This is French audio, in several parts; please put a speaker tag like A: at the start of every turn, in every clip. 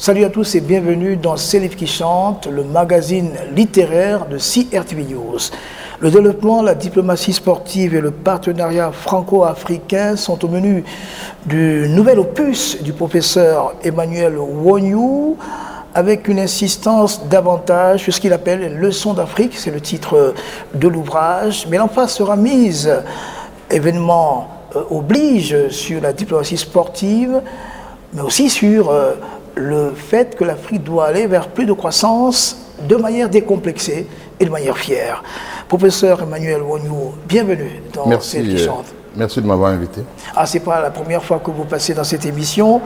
A: Salut à tous et bienvenue dans C'est Livres qui chantent, le magazine littéraire de CRTV News. Le développement, la diplomatie sportive et le partenariat franco-africain sont au menu du nouvel opus du professeur Emmanuel Wonyou, avec une insistance davantage sur ce qu'il appelle « Leçons d'Afrique », c'est le titre de l'ouvrage. Mais l'emphase sera mise, événement oblige, sur la diplomatie sportive, mais aussi sur le fait que l'Afrique doit aller vers plus de croissance de manière décomplexée et de manière fière. Professeur Emmanuel Wonyou, bienvenue dans Celle qui chante.
B: Merci de m'avoir invité.
A: Ah, c'est pas la première fois que vous passez dans cette émission.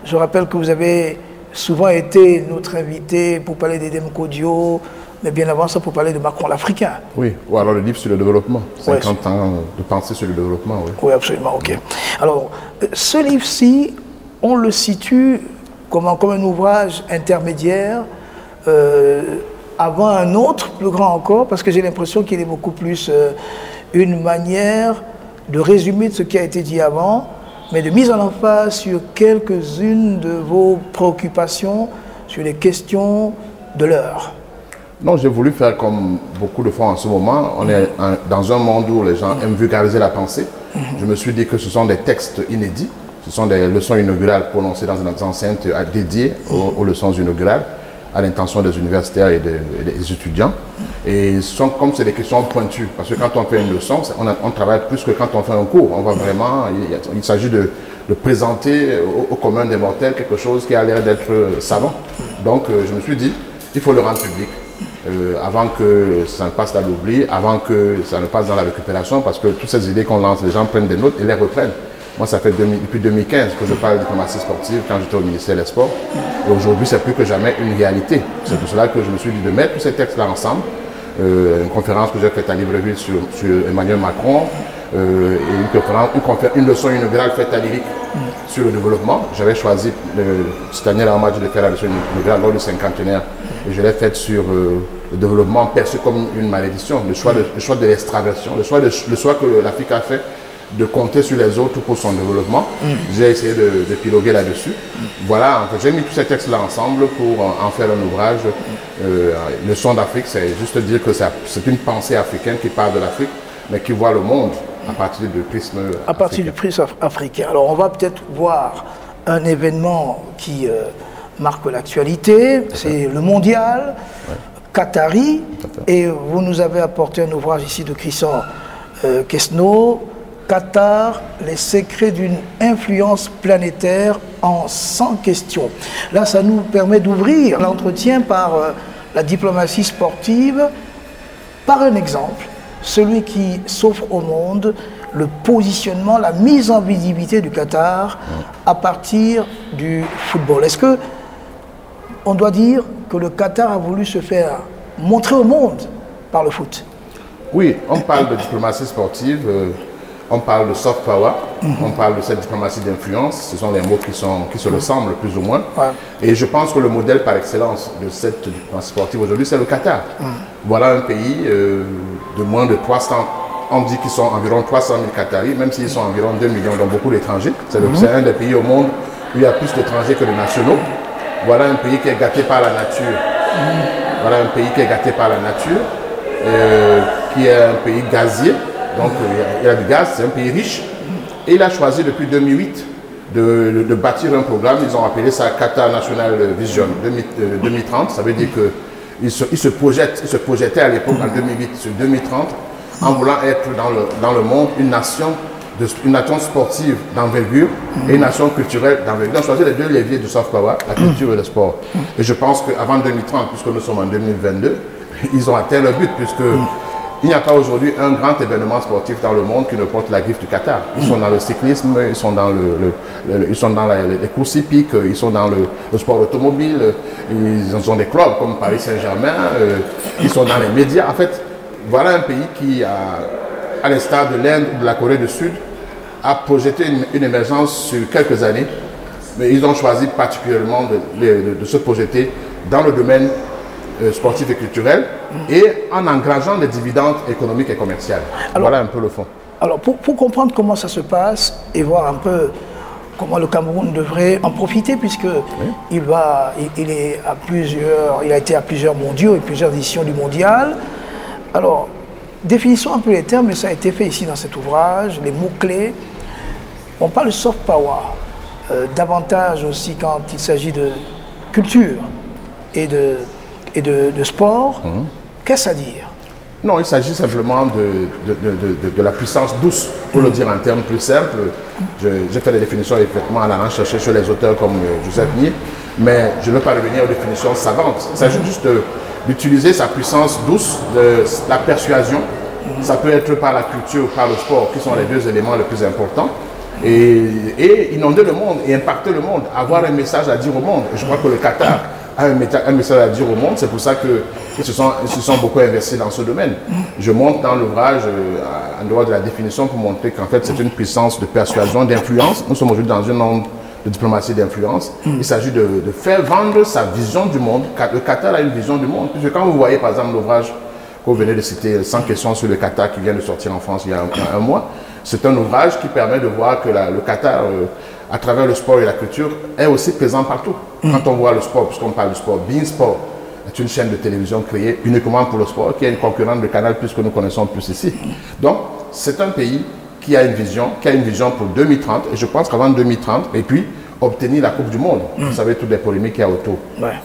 A: Je rappelle que vous avez souvent été notre invité pour parler d'Edem Kodio, mais bien avant ça pour parler de Macron l'Africain.
B: Oui, ou alors le livre sur le développement, 50 ans de pensée sur le développement. Oui,
A: oui, absolument, ok. Alors, ce livre-ci, on le situe comme un ouvrage intermédiaire avant un autre, plus grand encore, parce que j'ai l'impression qu'il est beaucoup plus une manière de résumer ce qui a été dit avant, mais de mise en emphase sur quelques-unes de vos préoccupations, sur les questions de l'heure.
B: Non, j'ai voulu faire comme beaucoup de fois en ce moment. On est dans un monde où les gens aiment vulgariser la pensée. Je me suis dit que ce sont des textes inédits. Ce sont des leçons inaugurales prononcées dans une enceinte dédiée aux leçons inaugurales, à l'intention des universitaires et des étudiants. Et comme c'est des questions pointues, parce que quand on fait une leçon, on travaille plus que quand on fait un cours. On va vraiment, il s'agit de présenter au commun des mortels quelque chose qui a l'air d'être savant. Donc je me suis dit, il faut le rendre public. Avant que ça ne passe à l'oubli, avant que ça ne passe dans la récupération, parce que toutes ces idées qu'on lance, les gens prennent des notes et les reprennent. Moi, ça fait depuis 2015 que je parle de diplomatie sportive quand j'étais au ministère des Sports. Et aujourd'hui, c'est plus que jamais une réalité. C'est pour cela que je me suis dit de mettre tous ces textes-là ensemble. Une conférence que j'ai faite à Libreville sur Emmanuel Macron, et une leçon inaugurale faite à l'IRIC sur le développement. J'avais choisi cette année-là, en match de faire la leçon inaugurale lors du cinquantenaire. Et je l'ai faite sur le développement perçu comme une malédiction, le choix de l'extraversion, le choix que l'Afrique a fait de compter sur les autres pour son développement. J'ai essayé de piloguer là-dessus. Voilà, en fait, j'ai mis tous ces textes-là ensemble pour en faire un ouvrage. Leçon d'Afrique, c'est juste dire que c'est une pensée africaine qui parle de l'Afrique, mais qui voit le monde à partir du prisme africain.
A: À partir du prisme africain. Alors, on va peut-être voir un événement qui marque l'actualité, c'est le mondial, Qatari, et vous nous avez apporté un ouvrage ici de Christian Quesno, Qatar, les secrets d'une influence planétaire en 100 questions. Là, ça nous permet d'ouvrir l'entretien par la diplomatie sportive, par un exemple, celui qui s'offre au monde, le positionnement, la mise en visibilité du Qatar à partir du football. Est-ce que on doit dire que le Qatar a voulu se faire montrer au monde par le foot?
B: Oui, on parle de diplomatie sportive, on parle de soft power, on parle de cette diplomatie d'influence, ce sont des mots qui se ressemblent plus ou moins. Et je pense que le modèle par excellence de cette diplomatie sportive aujourd'hui, c'est le Qatar. Voilà un pays de moins de 300, on dit qu'ils sont environ 300 000 Qataris, même s'ils sont environ 2 millions, dont beaucoup d'étrangers. C'est un des pays au monde où il y a plus d'étrangers que de nationaux. Voilà un pays qui est gâté par la nature. Voilà un pays qui est gâté par la nature, qui est un pays gazier. Donc il y a du gaz, c'est un pays riche. Et il a choisi depuis 2008 de bâtir un programme. Ils ont appelé ça Qatar National Vision 2030. Ça veut dire qu'il se projetait à l'époque en 2008 sur 2030 en voulant être dans le monde une nation sportive d'envergure et une nation culturelle d'envergure. Ils ont choisi les deux leviers du soft power, la culture et le sport. Et je pense qu'avant 2030, puisque nous sommes en 2022, ils ont atteint leur but, puisque il n'y a pas aujourd'hui un grand événement sportif dans le monde qui ne porte la griffe du Qatar. Ils sont dans le cyclisme, ils sont dans les courses hippiques, ils sont dans le sport automobile, ils ont des clubs comme Paris Saint-Germain, ils sont dans les médias. En fait, voilà un pays qui, à l'instar de l'Inde ou de la Corée du Sud, a projeté une émergence sur quelques années, mais ils ont choisi particulièrement de se projeter dans le domaine sportif et culturel et en engrangeant des dividendes économiques et commerciales. Alors, voilà un peu le fond.
A: Alors pour comprendre comment ça se passe et voir un peu comment le Cameroun devrait en profiter, puisque il a été à plusieurs mondiaux et plusieurs éditions du mondial. Alors, définissons un peu les termes, mais ça a été fait ici dans cet ouvrage, les mots-clés. On parle de soft power, davantage aussi quand il s'agit de culture et de sport. Qu'est-ce à dire?
B: Non, il s'agit simplement de la puissance douce, pour le dire en termes plus simples. J'ai fait des définitions effectivement en allant chercher chez les auteurs comme Joseph Nye, mais je ne veux pas revenir aux définitions savantes. Il s'agit juste d'utiliser sa puissance douce, la persuasion. Ça peut être par la culture ou par le sport, qui sont les deux éléments les plus importants. Et inonder le monde et impacter le monde, avoir un message à dire au monde. Je crois que le Qatar a un message à dire au monde, c'est pour ça qu'ils se sont beaucoup investis dans ce domaine. Je montre dans l'ouvrage, en dehors de la définition, pour montrer qu'en fait c'est une puissance de persuasion, d'influence. Nous sommes aujourd'hui dans une onde de diplomatie d'influence. Il s'agit de faire vendre sa vision du monde. Le Qatar a une vision du monde. Puisque quand vous voyez par exemple l'ouvrage que vous venez de citer, 100 questions sur le Qatar, qui vient de sortir en France il y a un mois, c'est un ouvrage qui permet de voir que le Qatar, à travers le sport et la culture, est aussi présent partout. Quand on voit le sport, puisqu'on parle du sport, Bein Sport est une chaîne de télévision créée uniquement pour le sport, qui est une concurrente de Canal+, que nous connaissons plus ici. Donc, c'est un pays qui a une vision pour 2030, et je pense qu'avant 2030, et puis obtenir la Coupe du Monde. Vous savez, toutes les polémiques qu'il y a autour.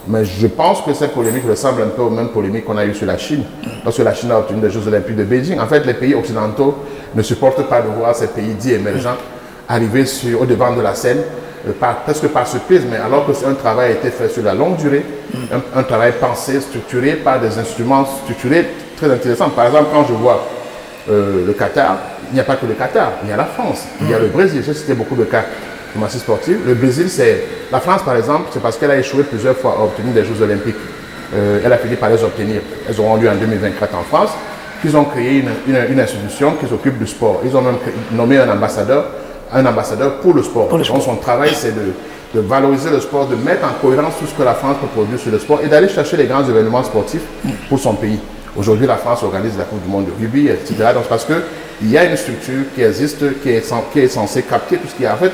B: Mais je pense que cette polémique ressemble un peu aux mêmes polémiques qu'on a eues sur la Chine, lorsque la Chine a obtenu les Jeux Olympiques de Beijing. En fait, les pays occidentaux ne supportent pas de voir ces pays dits émergents arriver au devant de la scène, presque par surprise, mais alors que un travail a été fait sur la longue durée, un travail pensé, structuré par des instruments structurés très intéressants. Par exemple, quand je vois le Qatar, il n'y a pas que le Qatar, il y a la France, il y a le Brésil. J'ai cité beaucoup de cas de diplomatie sportive. Le Brésil, c'est la France, par exemple, c'est parce qu'elle a échoué plusieurs fois à obtenir des Jeux Olympiques. Elle a fini par les obtenir. Elles auront lieu en 2024 en France. Ils ont créé une institution qui s'occupe du sport. Ils ont même nommé un ambassadeur pour le sport. Donc son travail, c'est de valoriser le sport, de mettre en cohérence tout ce que la France peut produire sur le sport et d'aller chercher les grands événements sportifs pour son pays. Aujourd'hui, la France organise la Coupe du Monde de rugby, etc. Donc, parce qu'il y a une structure qui existe, qui est censée capter tout ce qu'il y a. En fait,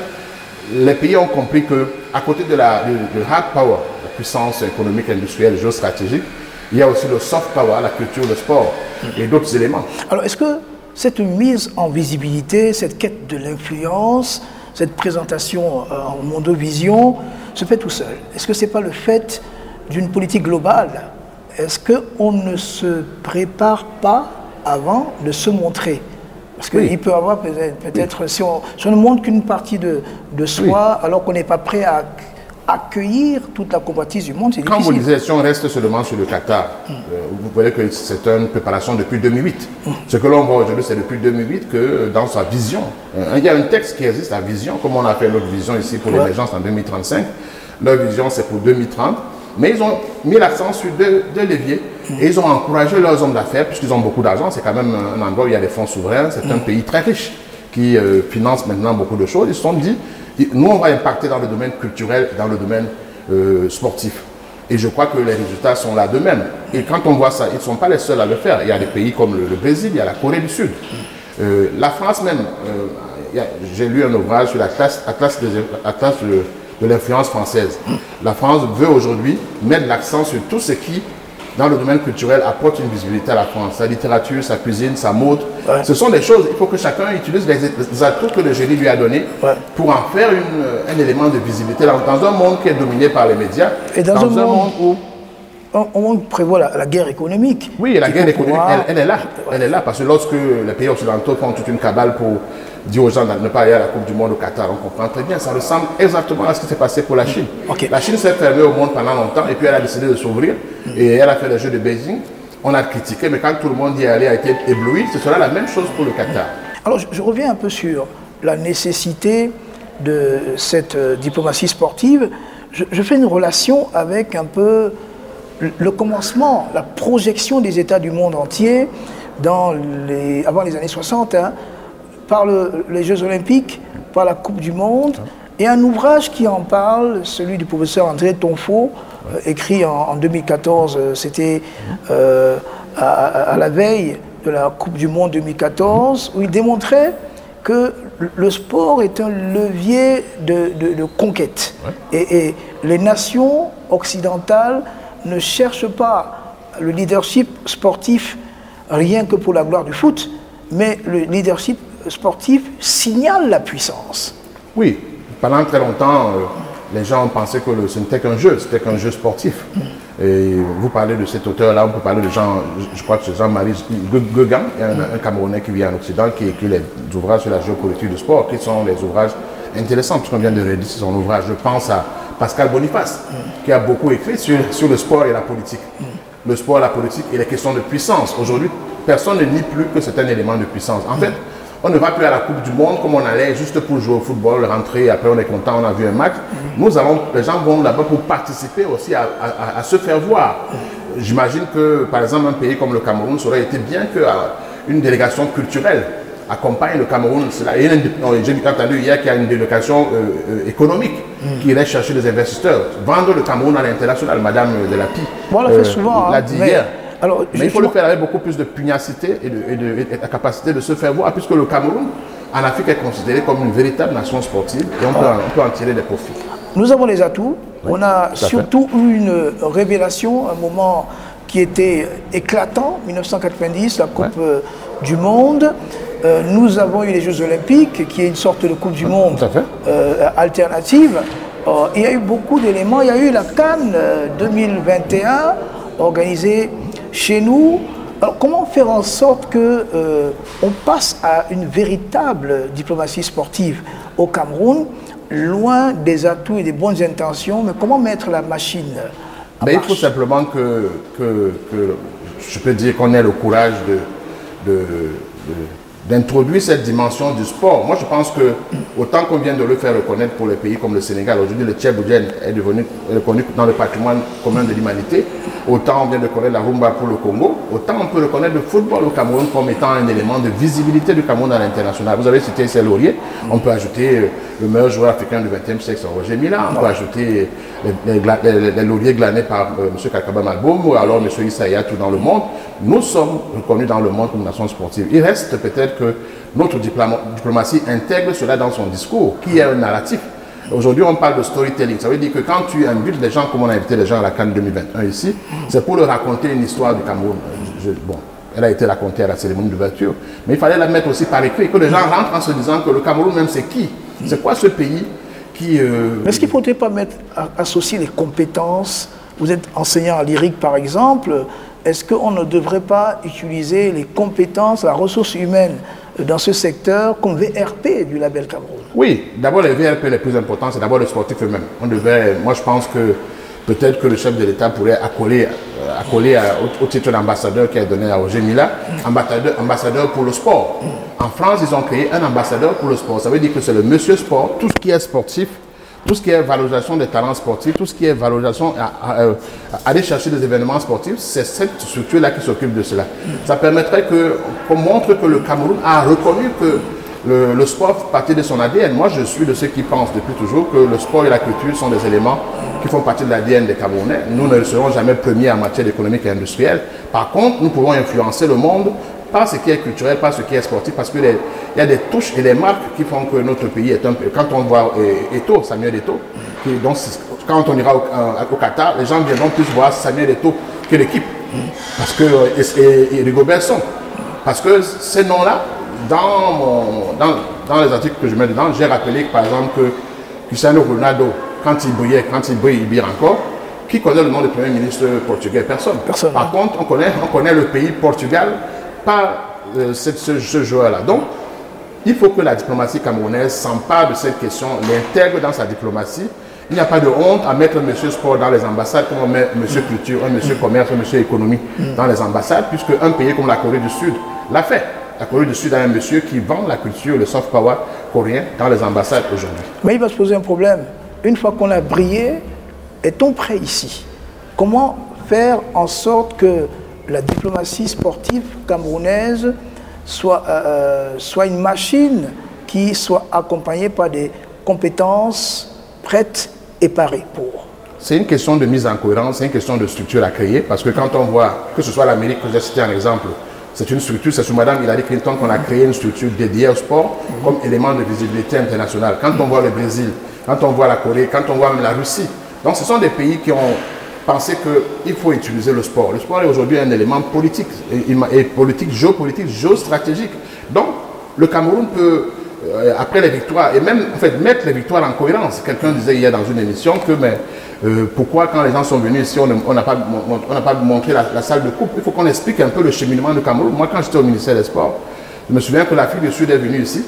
B: les pays ont compris qu'à côté de hard power, la puissance économique, industrielle, géostratégique, il y a aussi le soft power, la culture, le sport et d'autres éléments.
A: Alors, est-ce que cette mise en visibilité, cette quête de l'influence, cette présentation en mondovision se fait tout seul? Est-ce que ce n'est pas le fait d'une politique globale? Est-ce qu'on ne se prépare pas avant de se montrer? Parce qu'il peut y avoir peut-être, si on ne montre qu'une partie de soi, alors qu'on n'est pas prêt à accueillir toute la convoitise du monde, c'est difficile.
B: Quand vous disiez, si on reste seulement sur le Qatar, vous voyez que c'est une préparation depuis 2008. Ce que l'on voit aujourd'hui, c'est depuis 2008 que dans sa vision, il y a un texte qui existe, la vision, comme on a fait notre vision ici pour l'émergence en 2035. Leur vision, c'est pour 2030. Mais ils ont mis l'accent sur deux leviers et ils ont encouragé leurs hommes d'affaires, puisqu'ils ont beaucoup d'argent. C'est quand même un endroit où il y a des fonds souverains. C'est un pays très riche qui finance maintenant beaucoup de choses. Ils se sont dit, nous, on va impacter dans le domaine culturel, dans le domaine sportif. Et je crois que les résultats sont là de même. Et quand on voit ça, ils ne sont pas les seuls à le faire. Il y a des pays comme le Brésil, il y a la Corée du Sud. La France même, j'ai lu un ouvrage sur la classe de l'influence française. La France veut aujourd'hui mettre l'accent sur tout ce qui, dans le domaine culturel, apporte une visibilité à la France. Sa littérature, sa cuisine, sa mode. Ce sont des choses, il faut que chacun utilise les atouts que le génie lui a donnés pour en faire un élément de visibilité dans un monde qui est dominé par les médias.
A: Et dans un monde où on prévoit la guerre économique.
B: Oui, la guerre économique, elle est là. Elle est là parce que lorsque les pays occidentaux font toute une cabale pour dire aux gens de ne pas aller à la Coupe du Monde au Qatar, on comprend très bien. Ça ressemble exactement à ce qui s'est passé pour la Chine. La Chine s'est fermée au monde pendant longtemps et puis elle a décidé de s'ouvrir et elle a fait les Jeux de Beijing. On a critiqué, mais quand tout le monde y allait a été ébloui, ce sera la même chose pour le Qatar.
A: Alors je reviens un peu sur la nécessité de cette diplomatie sportive. Je fais une relation avec un peu le commencement, la projection des États du monde entier avant les années 60, par les Jeux Olympiques, par la Coupe du Monde, et un ouvrage qui en parle, celui du professeur André Tonfo, écrit en 2014, c'était à la veille de la Coupe du Monde 2014, où il démontrait que le sport est un levier de conquête. Ouais. Et les nations occidentales ne cherchent pas le leadership sportif rien que pour la gloire du foot, mais le leadership sportif signale la puissance.
B: Oui, pendant très longtemps, les gens pensaient que ce n'était qu'un jeu, c'était qu'un jeu sportif. Et vous parlez de cet auteur-là, on peut parler de Jean, je crois que c'est Jean-Marie Guegan, un Camerounais qui vit en Occident, qui écrit les ouvrages sur la géopolitique du sport, qui sont des ouvrages intéressants, puisqu'on vient de rédiger son ouvrage. Je pense à Pascal Boniface, qui a beaucoup écrit sur le sport et la politique. Le sport, la politique et les questions de puissance. Aujourd'hui, personne ne nie plus que c'est un élément de puissance. En fait, on ne va plus à la Coupe du Monde comme on allait juste pour jouer au football, rentrer, après on est content, on a vu un match. Les gens vont là-bas pour participer aussi à se faire voir. J'imagine que, par exemple, un pays comme le Cameroun, ça aurait été bien qu'une délégation culturelle accompagne le Cameroun. J'ai entendu hier qu'il y a une délégation économique qui irait chercher des investisseurs. Vendre le Cameroun à l'international, Madame Delapi.
A: Bon, on l'a fait souvent.
B: L'a dit hier.
A: Alors,
B: mais il faut le faire avec beaucoup plus de pugnacité et la capacité de se faire voir, puisque le Cameroun, en Afrique, est considéré comme une véritable nation sportive et on peut en tirer des profits.
A: Nous avons les atouts. Oui, on a surtout eu une révélation, un moment qui était éclatant, 1990, la Coupe du Monde. Nous avons eu les Jeux Olympiques, qui est une sorte de Coupe du Monde alternative. Il y a eu beaucoup d'éléments. Il y a eu la CAN 2021 organisée chez nous. Alors, comment faire en sorte qu'on passe à une véritable diplomatie sportive au Cameroun, loin des atouts et des bonnes intentions, mais comment mettre la machine en marche?
B: Il faut simplement que je peux dire qu'on ait le courage d'introduire cette dimension du sport. Moi, je pense que autant qu'on vient de le faire reconnaître pour les pays comme le Sénégal, aujourd'hui le Tchèboudjen est devenu reconnu dans le patrimoine commun de l'humanité, autant on vient de connaître la rumba pour le Congo, autant on peut reconnaître le football au Cameroun comme étant un élément de visibilité du Cameroun à l'international. Vous avez cité ces lauriers, on peut ajouter le meilleur joueur africain du XXe siècle, Roger Mila, on peut ajouter les lauriers glanés par M. Kakaba Malboum ou alors M. Issa Yatou dans le monde. Nous sommes reconnus dans le monde comme nation sportive. Il reste peut-être que notre diplomatie intègre cela dans son discours, qui est un narratif. Aujourd'hui, on parle de storytelling. Ça veut dire que quand tu invites les gens, comme on a invité les gens à la CAN 2021 ici, c'est pour leur raconter une histoire du Cameroun. Bon, elle a été racontée à la cérémonie d'ouverture, mais il fallait la mettre aussi par écrit, que les gens rentrent en se disant que le Cameroun même c'est qui? C'est quoi ce pays qui...
A: Mais est-ce qu'il ne faudrait pas associer les compétences? Vous êtes enseignant en lyrique par exemple. Est-ce qu'on ne devrait pas utiliser les compétences, la ressource humaine dans ce secteur comme VRP du label Cameroun?
B: Oui, d'abord les VRP les plus importants, c'est d'abord les sportifs eux-mêmes. Moi je pense que peut-être que le chef de l'État pourrait accoler au titre d'ambassadeur qui est donné à Roger Mila, ambassadeur pour le sport. En France, ils ont créé un ambassadeur pour le sport. Ça veut dire que c'est le monsieur sport, tout ce qui est sportif, tout ce qui est valorisation des talents sportifs, tout ce qui est valorisation, aller chercher des événements sportifs, c'est cette structure-là qui s'occupe de cela. Ça permettrait qu'on montre que le Cameroun a reconnu que le sport fait partie de son ADN. Moi, je suis de ceux qui pensent depuis toujours que le sport et la culture sont des éléments qui font partie de l'ADN des Camerounais. Nous ne serons jamais premiers en matière économique et industrielle. Par contre, nous pouvons influencer le monde par ce qui est culturel, par ce qui est sportif, parce qu'il y a des touches et des marques qui font que notre pays est un peu... Quand on voit Eto'o, Samuel Eto'o, donc quand on ira au Qatar, les gens viendront plus voir Samuel Eto'o que l'équipe. Parce que, et Rigobert Song. Parce que ces noms-là, dans les articles que je mets dedans, j'ai rappelé par exemple que Cristiano Ronaldo, quand il brille, il brille encore. Qui connaît le nom du Premier ministre portugais? Personne. Par contre, on connaît le pays Portugal par ce joueur-là. Donc, il faut que la diplomatie camerounaise s'empare de cette question, l'intègre dans sa diplomatie. Il n'y a pas de honte à mettre un monsieur sport dans les ambassades, comme on met monsieur culture, un monsieur commerce, un monsieur économie dans les ambassades, puisque un pays comme la Corée du Sud l'a fait. La Corée du Sud a un monsieur qui vend la culture, le soft power coréen dans les ambassades aujourd'hui.
A: Mais il va se poser un problème. Une fois qu'on a brillé, est-on prêt ici? Comment faire en sorte que la diplomatie sportive camerounaise soit une machine qui soit accompagnée par des compétences prêtes et parées pour?
B: C'est une question de mise en cohérence, c'est une question de structure à créer, parce que quand on voit, que ce soit l'Amérique, que j'ai cité un exemple, C'est une structure, c'est sous Madame Hillary Clinton qu'on a créé une structure dédiée au sport comme élément de visibilité internationale. Quand on voit le Brésil, quand on voit la Corée, quand on voit même la Russie, donc ce sont des pays qui ont pensé qu'il faut utiliser le sport. Le sport est aujourd'hui un élément politique, et politique, géopolitique, géostratégique. Donc le Cameroun peut, après les victoires, et même en fait mettre les victoires en cohérence. Quelqu'un disait hier dans une émission que pourquoi quand les gens sont venus ici, on n'a pas montré la salle de coupe. Il faut qu'on explique un peu le cheminement du Cameroun. Moi, quand j'étais au ministère des Sports, je me souviens que l'Afrique du Sud est venue ici.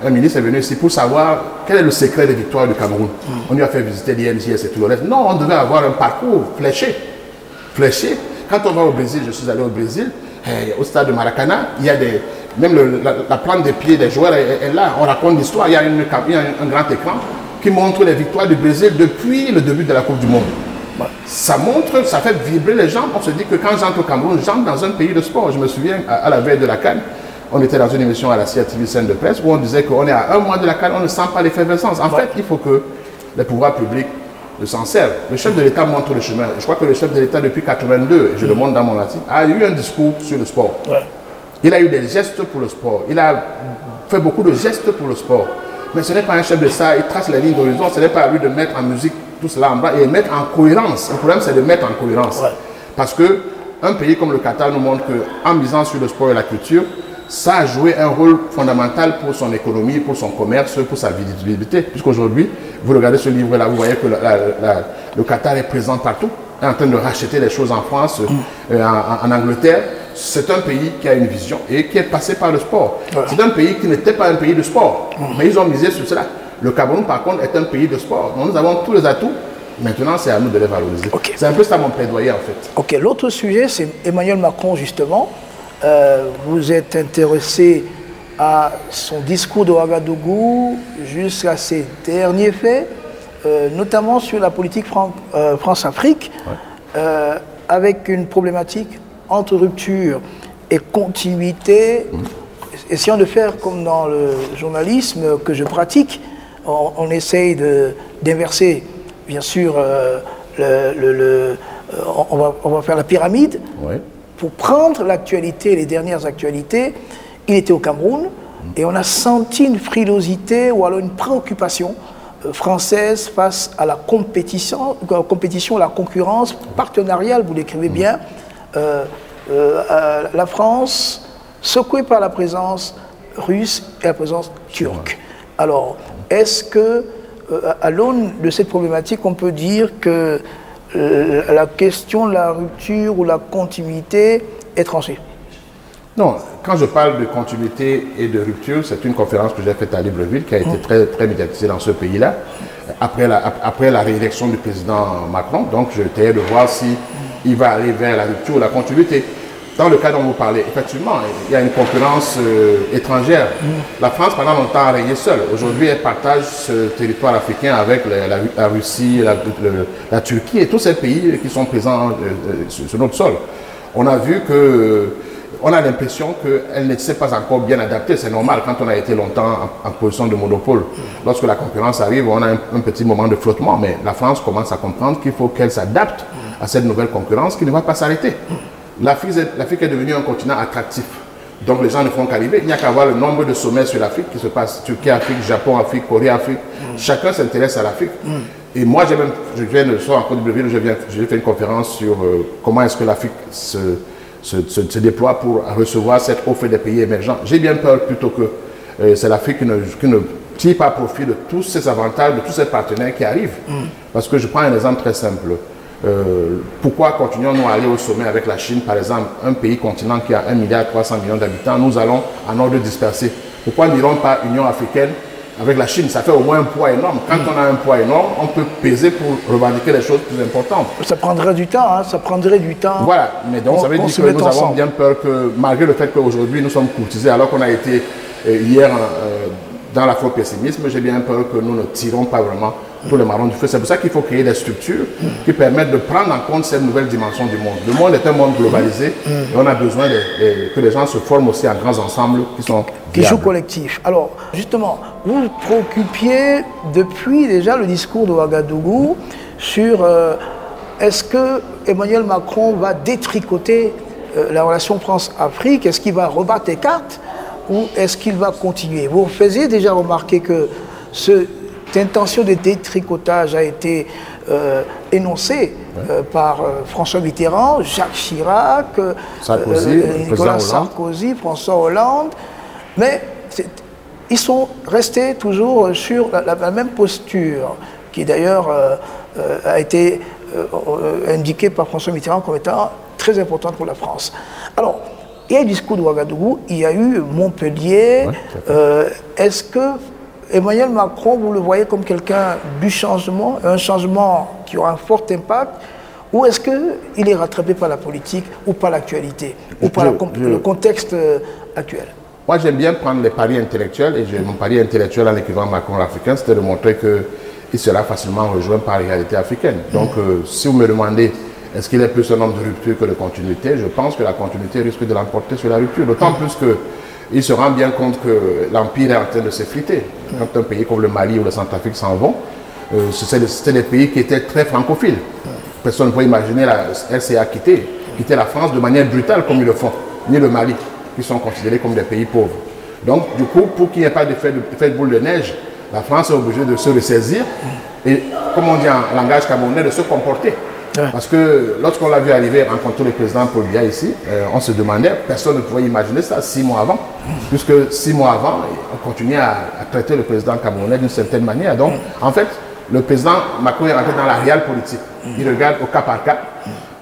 B: Un ministre est venu ici pour savoir quel est le secret des victoires du Cameroun. On lui a fait visiter l'INJS et tout le reste. Non, on devait avoir un parcours fléché. Fléché. Quand on va au Brésil, je suis allé au Brésil, au stade de Maracana, il y a même la plante des pieds des joueurs est là. On raconte l'histoire. Il y a un grand écran qui montre les victoires du Brésil depuis le début de la Coupe du Monde. Ça montre, ça fait vibrer les gens. On se dit que quand j'entre au Cameroun, j'entre dans un pays de sport. Je me souviens, à la veille de la CAN, on était dans une émission à la CRTV scène de presse où on disait qu'on est à un mois de la CAN, on ne sent pas l'effervescence. En fait, il faut que les pouvoirs publics s'en servent. Le chef de l'État montre le chemin. Je crois que le chef de l'État, depuis 82, et je le montre dans mon article, a eu un discours sur le sport. Il a eu des gestes pour le sport. Il a fait beaucoup de gestes pour le sport. Mais ce n'est pas un chef de ça, il trace les lignes d'horizon, ce n'est pas à lui de mettre en musique tout cela en bas et mettre en cohérence. Le problème, c'est de mettre en cohérence. Parce qu'un pays comme le Qatar nous montre qu'en misant sur le sport et la culture, ça a joué un rôle fondamental pour son économie, pour son commerce, pour sa visibilité. Puisqu'aujourd'hui, vous regardez ce livre-là, vous voyez que le Qatar est présent partout, est en train de racheter les choses en France, en Angleterre. C'est un pays qui a une vision et qui est passé par le sport. C'est un pays qui n'était pas un pays de sport, mais ils ont misé sur cela. Le Cameroun, par contre, est un pays de sport. Donc, nous avons tous les atouts. Maintenant, c'est à nous de les valoriser. C'est un peu ça mon plaidoyer, en fait.
A: Ok, l'autre sujet, c'est Emmanuel Macron, justement. Vous êtes intéressé à son discours de Ouagadougou jusqu'à ses derniers faits, notamment sur la politique France-Afrique, avec une problématique entre rupture et continuité. Essayons de faire comme dans le journalisme que je pratique. On essaye d'inverser, bien sûr, on va faire la pyramide. Pour prendre l'actualité, les dernières actualités. Il était au Cameroun et on a senti une frilosité ou alors une préoccupation française face à la compétition, la concurrence partenariale, vous l'écrivez bien. La France secouée par la présence russe et la présence turque. Alors, est-ce que, à l'aune de cette problématique, on peut dire que la question de la rupture ou la continuité est tranchée?
B: Non, quand je parle de continuité et de rupture, c'est une conférence que j'ai faite à Libreville qui a été très médiatisée dans ce pays-là, après la réélection du président Macron. Donc, je essayais de voir s'il va aller vers la rupture ou la continuité. Dans le cas dont vous parlez, effectivement, il y a une concurrence étrangère. La France, pendant longtemps, a régné seule. Aujourd'hui, elle partage ce territoire africain avec la Russie, la Turquie et tous ces pays qui sont présents sur notre sol. On a vu que, on a l'impression qu'elle ne s'est pas encore bien adaptée. C'est normal quand on a été longtemps en position de monopole. Lorsque la concurrence arrive, on a un petit moment de flottement. Mais la France commence à comprendre qu'il faut qu'elle s'adapte à cette nouvelle concurrence qui ne va pas s'arrêter. L'Afrique est devenue un continent attractif. Donc les gens ne font qu'arriver. Il n'y a qu'à voir le nombre de sommets sur l'Afrique qui se passent. Turquie, Afrique, Japon, Afrique, Corée, Afrique. Chacun s'intéresse à l'Afrique. Et moi, je viens de soir en Côte d'Ivoire, j'ai fait une conférence sur comment est-ce que l'Afrique se déploie pour recevoir cette offre des pays émergents. J'ai bien peur plutôt que c'est l'Afrique qui ne tire pas profit de tous ces avantages, de tous ces partenaires qui arrivent. Parce que je prends un exemple très simple. Pourquoi continuons-nous à aller au sommet avec la Chine, par exemple, un pays continent qui a 1,3 milliard d'habitants, nous allons en ordre dispersé. Pourquoi n'irons pas Union africaine avec la Chine? Ça fait au moins un poids énorme. Quand on a un poids énorme, on peut peser pour revendiquer les choses plus importantes.
A: Ça prendrait du temps, hein, ça prendrait du temps.
B: Voilà, mais donc ça veut dire que nous avons bien peur que, malgré le fait qu'aujourd'hui nous sommes courtisés, alors qu'on a été hier dans l'afro-pessimisme, j'ai bien peur que nous ne tirons pas vraiment tous les marrons du feu. C'est pour ça qu'il faut créer des structures qui permettent de prendre en compte cette nouvelle dimension du monde. Le monde est un monde globalisé et on a besoin que les gens se forment aussi en grands ensembles qui
A: jouent collectif. Alors, justement, vous vous préoccupiez depuis déjà le discours de Ouagadougou sur est-ce que Emmanuel Macron va détricoter la relation France-Afrique, est-ce qu'il va rebattre les cartes ou est-ce qu'il va continuer? Vous faisiez déjà remarquer que cette intention de détricotage a été énoncée par François Mitterrand, Jacques Chirac, Nicolas Sarkozy, François Hollande, mais ils sont restés toujours sur la même posture, qui d'ailleurs a été indiquée par François Mitterrand comme étant très importante pour la France. Alors, il y a eu le discours de Ouagadougou, il y a eu Montpellier. Est-ce que Emmanuel Macron, vous le voyez comme quelqu'un du changement, un changement qui aura un fort impact, ou est-ce qu'il est rattrapé par la politique ou par l'actualité, ou par le contexte actuel?
B: Moi, j'aime bien prendre les paris intellectuels, et mon pari intellectuel en écrivant Macron africain, c'était de montrer qu'il sera facilement rejoint par les réalités africaines. Donc, si vous me demandez, est-ce qu'il est plus un homme de rupture que de continuité, je pense que la continuité risque de l'emporter sur la rupture, d'autant plus qu'il se rend bien compte que l'Empire est en train de s'effriter. Quand un pays comme le Mali ou le Centrafrique s'en vont, c'était des pays qui étaient très francophiles. Personne ne peut imaginer la RCA quitter la France de manière brutale comme ils le font, ni le Mali, qui sont considérés comme des pays pauvres. Donc, du coup, pour qu'il n'y ait pas d'effet de boule de neige, la France est obligée de se ressaisir et, comme on dit en langage camerounais, de se comporter. Parce que lorsqu'on l'a vu arriver rencontrer le président Paul Biya ici, on se demandait, personne ne pouvait imaginer ça 6 mois avant, puisque 6 mois avant, on continuait à traiter le président camerounais d'une certaine manière. Donc, en fait, le président Macron est rentré dans la réelle politique. Il regarde au cas par cas.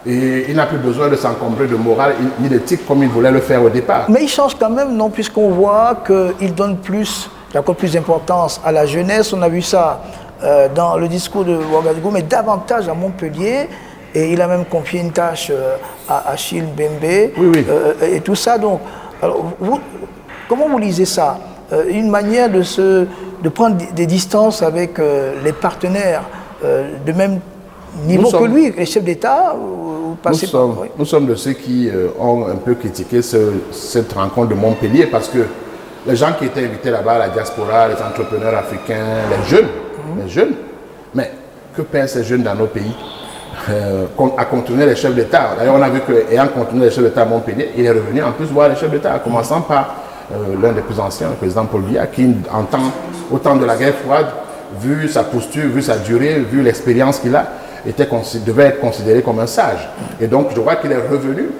B: Et il n'a plus besoin de s'encombrer de morale ni d'éthique comme il voulait le faire au départ.
A: Mais il change quand même, non, puisqu'on voit qu'il donne encore plus d'importance à la jeunesse. On a vu ça dans le discours de Ouagadougou, mais davantage à Montpellier. Et il a même confié une tâche à Achille Mbembe et tout ça. Donc, alors, comment vous lisez ça? Une manière de prendre des distances avec les partenaires de même niveau que lui, les chefs d'État?
B: Nous sommes de ceux qui ont un peu critiqué cette rencontre de Montpellier parce que les gens qui étaient invités là-bas, la diaspora, les entrepreneurs africains, les jeunes, mais que perdent ces jeunes dans nos pays à contourner les chefs d'État? D'ailleurs, on a vu qu'ayant contourné les chefs d'État à Montpellier, il est revenu en plus voir les chefs d'État, en commençant par l'un des plus anciens, le président Paul Biya, qui, au temps de la guerre froide, vu sa posture, vu sa durée, vu l'expérience qu'il a, devait être considéré comme un sage. Et donc, je vois qu'il est revenu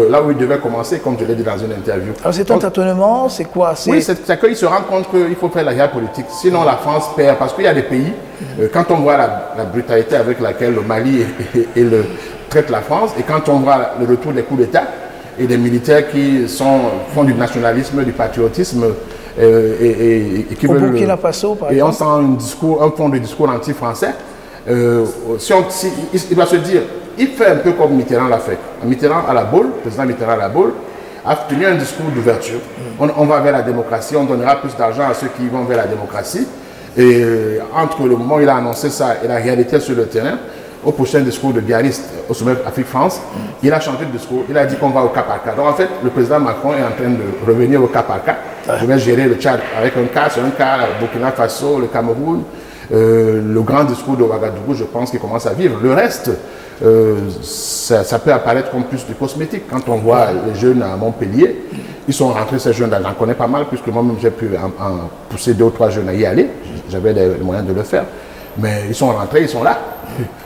B: là où il devait commencer, comme je l'ai dit dans une interview.
A: Alors, c'est un tâtonnement, c'est quoi?
B: Oui, c'est qu'il se rend compte qu'il faut faire la guerre politique. Sinon, la France perd. Parce qu'il y a des pays, quand on voit la brutalité avec laquelle le Mali traite la France, et quand on voit le retour des coups d'État, et des militaires qui font du nationalisme, du patriotisme, et qui
A: veulent... Au Burkina Faso, par exemple.
B: Et on sent un fond de discours anti-français. Il va se dire, il fait un peu comme Mitterrand l'a fait. Mitterrand à la Baule, le président Mitterrand à la Baule, a tenu un discours d'ouverture. On va vers la démocratie, on donnera plus d'argent à ceux qui vont vers la démocratie. Et entre le moment où il a annoncé ça et la réalité sur le terrain, au prochain discours de Biarritz au sommet Afrique-France, il a changé de discours, il a dit qu'on va au cas par cas. Donc en fait, le président Macron est en train de revenir au cas par cas. Je vais gérer le Tchad avec un cas, sur un cas, Burkina Faso, le Cameroun. Le grand discours de Ouagadougou, je pense qu'il commence à vivre. Le reste, ça peut apparaître comme plus du cosmétique. Quand on voit les jeunes à Montpellier, ils sont rentrés, ces jeunes, j'en connais pas mal, puisque moi-même j'ai pu en pousser 2 ou 3 jeunes à y aller. J'avais les moyens de le faire. Mais ils sont rentrés, ils sont là.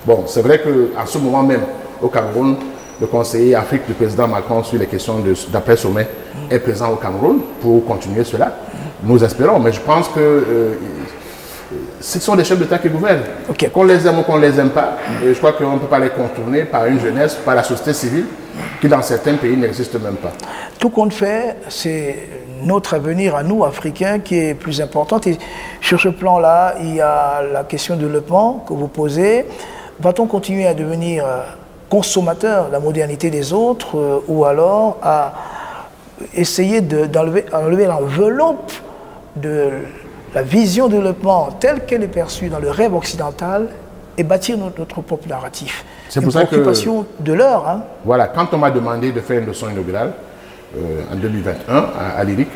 B: Bon, c'est vrai qu'à ce moment même, au Cameroun, le conseiller Afrique du président Macron sur les questions d'après-sommet est présent au Cameroun pour continuer cela. Nous espérons, mais je pense que ce sont des chefs d'État qui gouvernent. Qu'on les aime ou qu'on ne les aime pas, et je crois qu'on ne peut pas les contourner par une jeunesse, par la société civile, qui dans certains pays n'existe même pas.
A: Tout compte fait, c'est notre avenir à nous, Africains, qui est plus important. Et sur ce plan-là, il y a la question de développement que vous posez. Va-t-on continuer à devenir consommateur de la modernité des autres ou alors à essayer d'enlever l'enveloppe de la vision de développement telle qu'elle est perçue dans le rêve occidental et bâtir notre propre narratif?
B: C'est pour ça que...
A: préoccupation de l'heure. Hein.
B: Voilà, quand on m'a demandé de faire une leçon inaugurale, en 2021 à l'IRIC,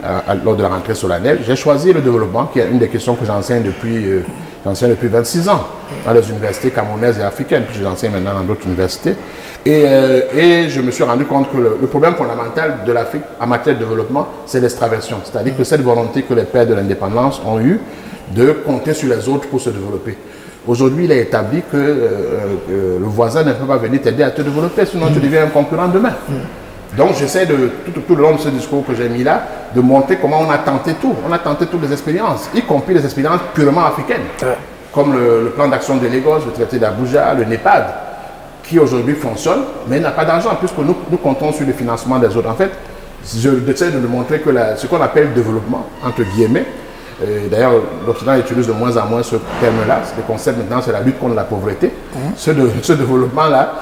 B: lors de la rentrée solennelle, j'ai choisi le développement, qui est une des questions que j'enseigne depuis 26 ans dans les universités camerounaises et africaines, puis j'enseigne maintenant dans d'autres universités. Et je me suis rendu compte que le problème fondamental de l'Afrique en matière de développement, c'est l'extraversion. C'est-à-dire que cette volonté que les pères de l'indépendance ont eue de compter sur les autres pour se développer. Aujourd'hui, il est établi que le voisin ne peut pas venir t'aider à te développer, sinon tu deviens un concurrent demain. Donc j'essaie tout le long de ce discours que j'ai mis là, de montrer comment on a tenté tout. On a tenté toutes les expériences, y compris les expériences purement africaines, comme le plan d'action de Lagos, le traité d'Abuja, le NEPAD, qui aujourd'hui fonctionne, mais n'a pas d'argent, puisque nous comptons sur le financement des autres. En fait, j'essaie de lui montrer que ce qu'on appelle développement, entre guillemets, d'ailleurs, l'Occident utilise de moins en moins ce terme-là. Le concept maintenant, c'est la lutte contre la pauvreté. Ce développement-là,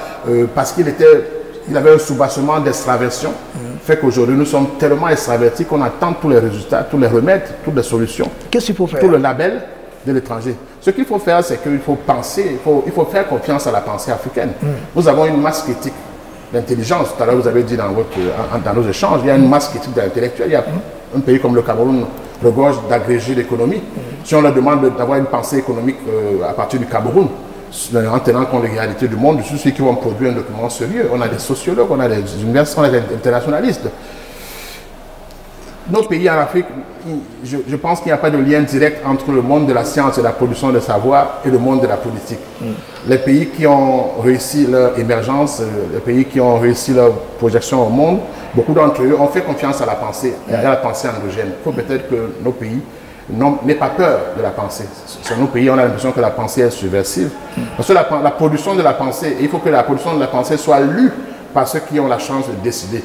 B: parce qu'il avait un soubassement d'extraversion, fait qu'aujourd'hui, nous sommes tellement extravertis qu'on attend tous les résultats, tous les remèdes, toutes les solutions.
A: Qu'est-ce qu'il faut faire?
B: Tout le label de l'étranger. Ce qu'il faut faire, c'est qu'il faut penser, il faut faire confiance à la pensée africaine. Nous avons une masse critique d'intelligence. Tout à l'heure, vous avez dit dans nos échanges, il y a une masse critique d'intellectuels. Il y a un pays comme le Cameroun regorge d'agrégés d'économie. Si on leur demande d'avoir une pensée économique à partir du Cameroun, en tenant compte des réalités du monde, je suis ceux qui vont produire un document sérieux. On a des sociologues, on a des universitaires, on a des internationalistes. Nos pays en Afrique, je pense qu'il n'y a pas de lien direct entre le monde de la science et la production de savoir et le monde de la politique. Les pays qui ont réussi leur émergence, les pays qui ont réussi leur projection au monde, beaucoup d'entre eux ont fait confiance à la pensée, à la pensée endogène. Il faut peut-être que nos pays n'aient pas peur de la pensée. Sur nos pays, on a l'impression que la pensée est subversive. Parce que la production de la pensée, il faut que la production de la pensée soit lue par ceux qui ont la chance de décider.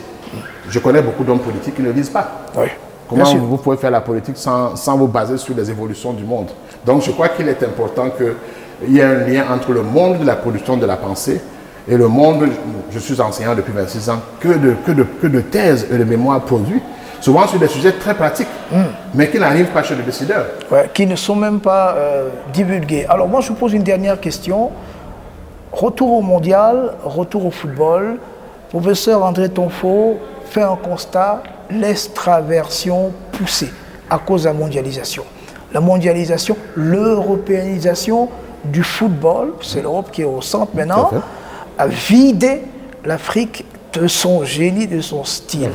B: Je connais beaucoup d'hommes politiques qui ne lisent pas.
A: Oui,
B: comment vous pouvez faire la politique sans vous baser sur les évolutions du monde? Donc je crois qu'il est important qu'il y ait un lien entre le monde de la production de la pensée et le monde, je suis enseignant depuis 26 ans, que de thèses et de mémoires produits, souvent sur des sujets très pratiques, mais qui n'arrivent pas chez les décideurs.
A: Ouais, qui ne sont même pas divulgués. Alors moi je vous pose une dernière question. Retour au mondial, retour au football. Professeur André Tonfo fait un constat, l'extraversion poussée à cause de la mondialisation. La mondialisation, l'européanisation du football, c'est l'Europe qui est au centre maintenant, a vidé l'Afrique de son génie, de son style.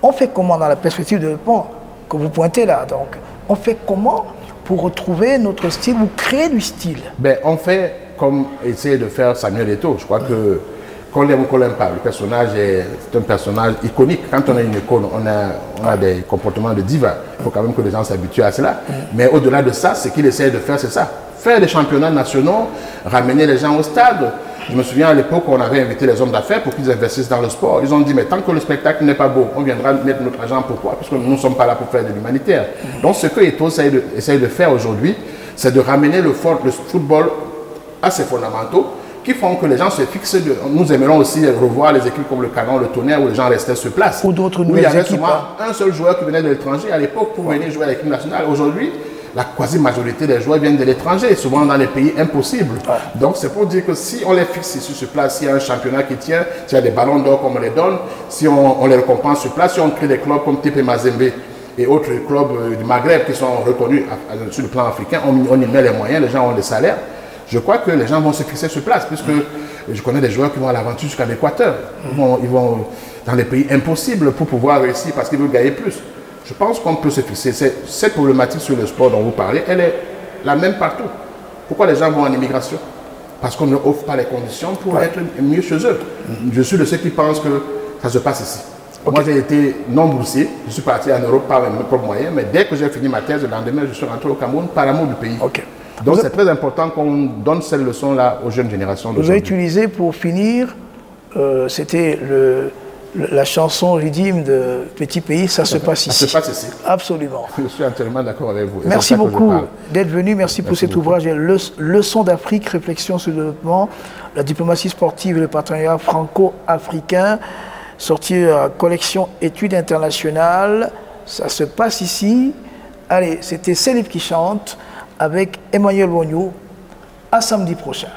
A: On fait comment dans la perspective de développement que vous pointez là, donc on fait comment pour retrouver notre style ou créer du style?
B: On fait comme essayer de faire Samuel Eto'o. Je crois que qu'on l'aime ou qu'on l'aime pas, le personnage est un personnage iconique. Quand on a une icône, on a des comportements de diva. Il faut quand même que les gens s'habituent à cela. Mais au-delà de ça, ce qu'il essaie de faire, c'est ça. Faire des championnats nationaux, ramener les gens au stade. Je me souviens à l'époque, on avait invité les hommes d'affaires pour qu'ils investissent dans le sport. Ils ont dit, mais tant que le spectacle n'est pas beau, on viendra mettre notre argent. Pourquoi? Parce que nous ne sommes pas là pour faire de l'humanitaire. Donc ce que Eto'o essaie de faire aujourd'hui, c'est de ramener le football à ses fondamentaux, qui font que les gens se fixent. Nous aimerons aussi revoir les équipes comme le Canon, le Tonnerre, où les gens restaient sur place.
A: Ou d'autres
B: nouvelles équipes. Il y avait souvent un seul joueur qui venait de l'étranger à l'époque pour venir jouer à l'équipe nationale. Aujourd'hui, la quasi-majorité des joueurs viennent de l'étranger, souvent dans les pays impossibles. Donc c'est pour dire que si on les fixe sur place, s'il y a un championnat qui tient, s'il y a des ballons d'or comme on les donne, si on les récompense sur place, si on crée des clubs comme TP Mazembe et autres clubs du Maghreb qui sont reconnus sur le plan africain, on y met les moyens, les gens ont des salaires. Je crois que les gens vont se fixer sur place, puisque je connais des joueurs qui vont à l'aventure jusqu'à l'Équateur. Ils vont dans les pays impossibles pour pouvoir réussir parce qu'ils veulent gagner plus. Je pense qu'on peut se fixer. Cette problématique sur le sport dont vous parlez, elle est la même partout. Pourquoi les gens vont en immigration? Parce qu'on ne offre pas les conditions pour être mieux chez eux. Je suis de ceux qui pensent que ça se passe ici. Moi, j'ai été non boursier. Je suis parti en Europe par mes propres moyens, mais dès que j'ai fini ma thèse, le lendemain, je suis rentré au Cameroun par amour du pays. Donc c'est très important qu'on donne cette leçon-là aux jeunes générations.
A: Vous avez utilisé pour finir, c'était la chanson rythme de Petit Pays, ça se passe ici.
B: Ça se passe ici.
A: Absolument.
B: Je suis entièrement d'accord avec vous.
A: Merci beaucoup d'être venu, merci pour cet ouvrage. Leçon d'Afrique, réflexion sur le développement, la diplomatie sportive et le partenariat franco-africain, sorti à collection Études internationales, ça se passe ici. Allez, c'était Célib qui chante avec Emmanuel Wognou. À samedi prochain.